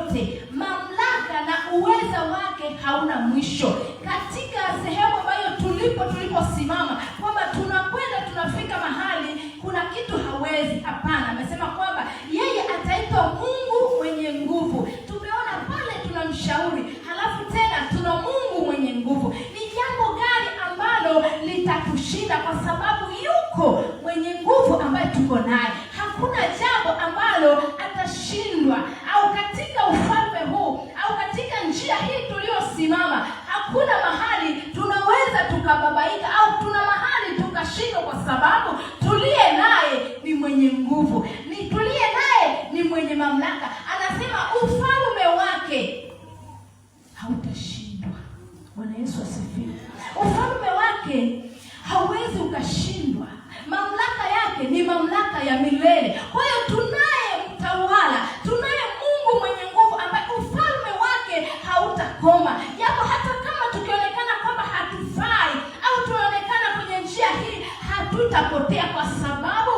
yote, mamlaka na uweza wake hauna mwisho. Katika sehemu ambayo tuliposimama kwamba tunakwenda tunafika mahali kuna kitu hawezi, hapana. Amesema kwamba yeye ataitwa Mungu mwenye nguvu. Tumeona pale tunamshauri, halafu tena tuna Mungu mwenye nguvu. Ni jambo gani ambalo litatushinda? Kwa sababu yuko mwenye nguvu ambaye tuko naye. Hakuna jambo ambalo atashindwa. Au katika ufalme huu, au katika njia hii tuliosimama, hakuna mahali tunaweza tukababaika au tuna mahali tukashindwa, kwa sababu tuliye naye ni mwenye nguvu, tuliye naye ni mwenye mamlaka. Anasema ufalme wake hautashindwa. Bwana Yesu asifiwe. Ufalme wake hauwezi ukashindwa. Mamlaka yake ni mamlaka ya milele. Kwa hiyo tunaye mtawala, tunaye Mungu mwenye nguvu ambaye ufalme wake hautakoma. Japo hata kama tukionekana kwamba hatufai au tunaonekana kwenye njia hii, hatutapotea, kwa sababu